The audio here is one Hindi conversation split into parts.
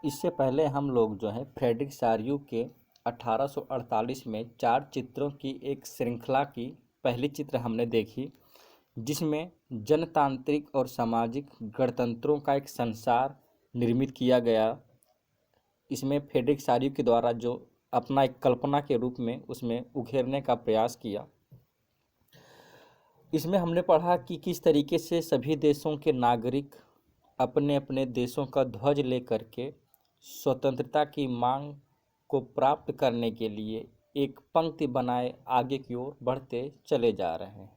इससे पहले हम लोग जो है फ्रेडरिक सारियू के 1848 में 4 चित्रों की एक श्रृंखला की पहली चित्र हमने देखी, जिसमें जनतांत्रिक और सामाजिक गणतंत्रों का एक संसार निर्मित किया गया। इसमें फ्रेडरिक सारियू के द्वारा जो अपना एक कल्पना के रूप में उसमें उकेरने का प्रयास किया। इसमें हमने पढ़ा कि किस तरीके से सभी देशों के नागरिक अपने अपने देशों का ध्वज लेकर के स्वतंत्रता की मांग को प्राप्त करने के लिए एक पंक्ति बनाए आगे की ओर बढ़ते चले जा रहे हैं।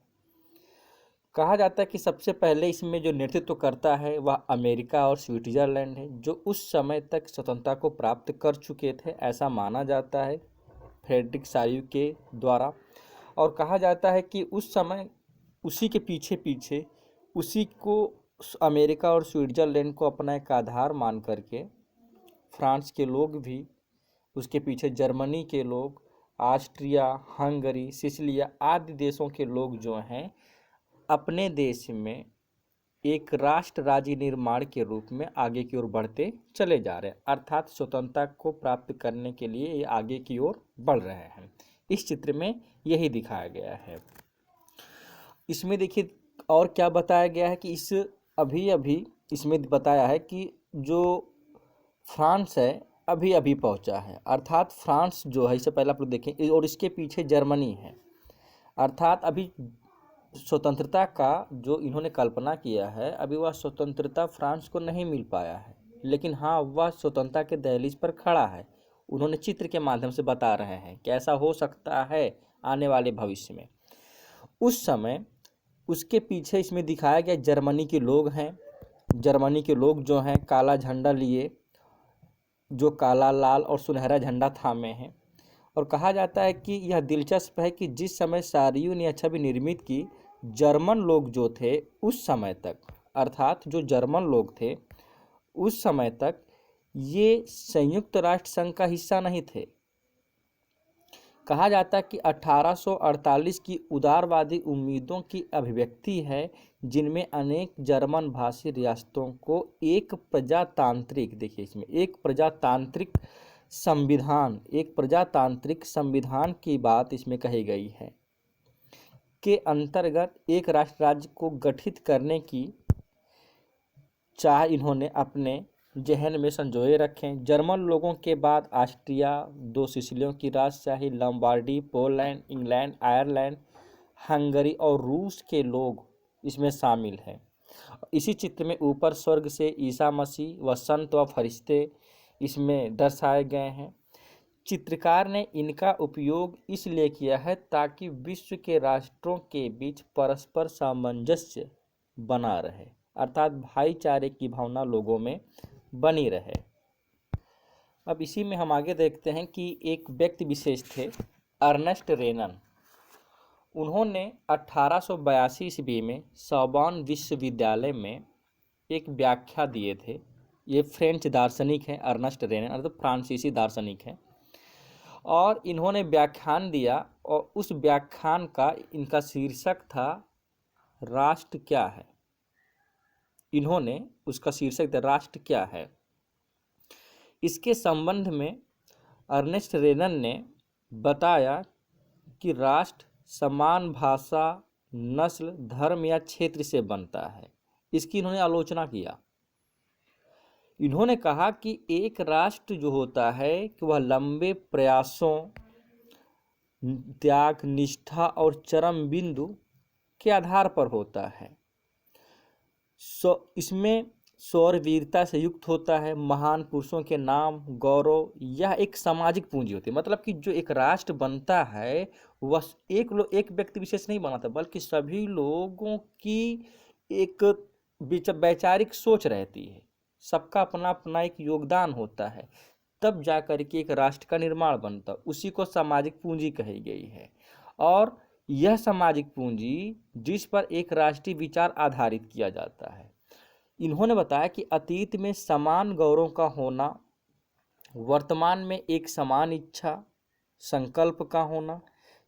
कहा जाता है कि सबसे पहले इसमें जो नेतृत्व करता है वह अमेरिका और स्विट्जरलैंड है, जो उस समय तक स्वतंत्रता को प्राप्त कर चुके थे, ऐसा माना जाता है फ्रेडरिक सारियू के द्वारा। और कहा जाता है कि उस समय उसी के पीछे पीछे उसी को अमेरिका और स्विट्जरलैंड को अपना एक आधार मान करके फ्रांस के लोग भी, उसके पीछे जर्मनी के लोग, ऑस्ट्रिया, हंगरी, सिसिलिया आदि देशों के लोग जो हैं अपने देश में एक राष्ट्र राज्य निर्माण के रूप में आगे की ओर बढ़ते चले जा रहे हैं, अर्थात स्वतंत्रता को प्राप्त करने के लिए ये आगे की ओर बढ़ रहे हैं। इस चित्र में यही दिखाया गया है। इसमें देखिए और क्या बताया गया है कि इस अभी इसमें बताया है कि जो फ्रांस है अभी अभी पहुंचा है, अर्थात फ्रांस जो है, इससे पहले आप लोग देखें, और इसके पीछे जर्मनी है, अर्थात अभी स्वतंत्रता का जो इन्होंने कल्पना किया है अभी वह स्वतंत्रता फ्रांस को नहीं मिल पाया है, लेकिन हाँ वह स्वतंत्रता के दहलीज पर खड़ा है। उन्होंने चित्र के माध्यम से बता रहे हैं कि ऐसा हो सकता है आने वाले भविष्य में। उस समय उसके पीछे इसमें दिखाया गया जर्मनी के लोग हैं। जर्मनी के लोग जो हैं काला झंडा लिए, जो काला, लाल और सुनहरा झंडा थामे हैं। और कहा जाता है कि यह दिलचस्प है कि जिस समय सारियू ने छवि निर्मित की, जर्मन लोग जो थे उस समय तक, अर्थात जो जर्मन लोग थे उस समय तक ये संयुक्त राष्ट्र संघ का हिस्सा नहीं थे। कहा जाता है कि 1848 की उदारवादी उम्मीदों की अभिव्यक्ति है, जिनमें अनेक जर्मन भाषी रियासतों को एक प्रजातांत्रिक, देखिए इसमें एक प्रजातांत्रिक संविधान की बात इसमें कही गई है, के अंतर्गत एक राष्ट्र राज्य को गठित करने की चाह इन्होंने अपने जहन में संजोए रखें। जर्मन लोगों के बाद ऑस्ट्रिया, 2 सिसिलियों की राजशाही, लंबार्डी, पोलैंड, इंग्लैंड, आयरलैंड, हंगरी और रूस के लोग इसमें शामिल हैं। इसी चित्र में ऊपर स्वर्ग से ईसा मसीह व संत व फरिश्ते इसमें दर्शाए गए हैं। चित्रकार ने इनका उपयोग इसलिए किया है ताकि विश्व के राष्ट्रों के बीच परस्पर सामंजस्य बना रहे, अर्थात भाईचारे की भावना लोगों में बनी रहे। अब इसी में हम आगे देखते हैं कि एक व्यक्ति विशेष थे, अर्नेस्ट रेनन। उन्होंने 1882 ईस्वी में सोर्बोन विश्वविद्यालय में एक व्याख्या दिए थे। ये फ्रेंच दार्शनिक हैं, अर्नेस्ट रेनन, अर्थात फ्रांसीसी दार्शनिक हैं। और इन्होंने व्याख्यान दिया और उस व्याख्यान का इनका शीर्षक था राष्ट्र क्या है। इन्होंने उसका शीर्षक दिया राष्ट्र क्या है। इसके संबंध में अर्नेस्ट रेनन ने बताया कि राष्ट्र समान भाषा, नस्ल, धर्म या क्षेत्र से बनता है। इसकी इन्होंने आलोचना किया। इन्होंने कहा कि एक राष्ट्र जो होता है कि वह लंबे प्रयासों, त्याग, निष्ठा और चरम बिंदु के आधार पर होता है। इसमें शौर्यवीरता से युक्त होता है, महान पुरुषों के नाम, गौरव। यह एक सामाजिक पूंजी होती है, मतलब कि जो एक राष्ट्र बनता है वह एक व्यक्ति विशेष नहीं बनाता, बल्कि सभी लोगों की एक वैचारिक सोच रहती है, सबका अपना अपना एक योगदान होता है, तब जाकर के एक राष्ट्र का निर्माण बनता है। उसी को सामाजिक पूंजी कही गई है। और यह सामाजिक पूंजी जिस पर एक राष्ट्रीय विचार आधारित किया जाता है। इन्होंने बताया कि अतीत में समान गौरव का होना, वर्तमान में एक समान इच्छा, संकल्प का होना,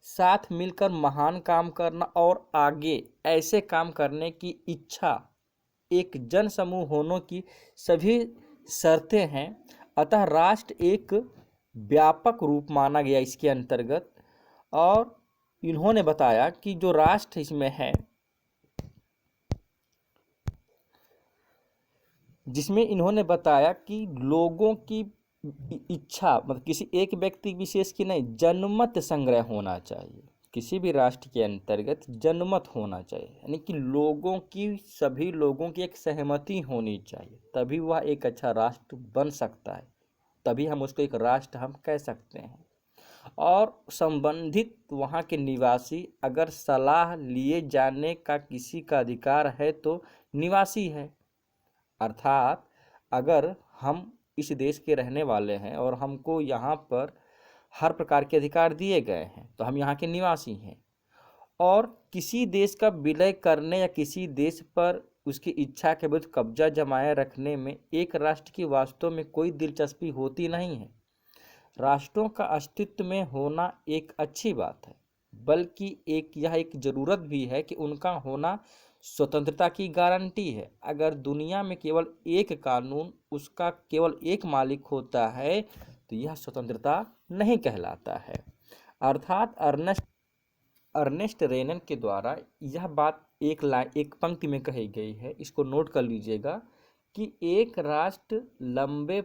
साथ मिलकर महान काम करना और आगे ऐसे काम करने की इच्छा, एक जन समूह होने की सभी शर्तें हैं, अतः राष्ट्र एक व्यापक रूप माना गया इसके अंतर्गत। और इन्होंने बताया कि जो राष्ट्र इसमें है, जिसमें इन्होंने बताया कि लोगों की इच्छा, मतलब किसी एक व्यक्ति विशेष की नहीं, जनमत संग्रह होना चाहिए। किसी भी राष्ट्र के अंतर्गत जनमत होना चाहिए, यानी कि लोगों की, सभी लोगों की एक सहमति होनी चाहिए, तभी वह एक अच्छा राष्ट्र बन सकता है, तभी हम उसको एक राष्ट्र हम कह सकते हैं। और संबंधित वहाँ के निवासी, अगर सलाह लिए जाने का किसी का अधिकार है तो निवासी है। अर्थात अगर हम इस देश के रहने वाले हैं और हमको यहाँ पर हर प्रकार के अधिकार दिए गए हैं, तो हम यहाँ के निवासी हैं। और किसी देश का विलय करने या किसी देश पर उसकी इच्छा के विरुद्ध कब्जा जमाए रखने में एक राष्ट्र की वास्तव में कोई दिलचस्पी होती नहीं है। राष्ट्रों का अस्तित्व में होना एक अच्छी बात है, बल्कि यह एक ज़रूरत भी है कि उनका होना स्वतंत्रता की गारंटी है। अगर दुनिया में केवल एक कानून, उसका केवल एक मालिक होता है, तो यह स्वतंत्रता नहीं कहलाता है। अर्थात अर्नेस्ट रेनन के द्वारा यह बात एक पंक्ति में कही गई है, इसको नोट कर लीजिएगा कि एक राष्ट्र लंबे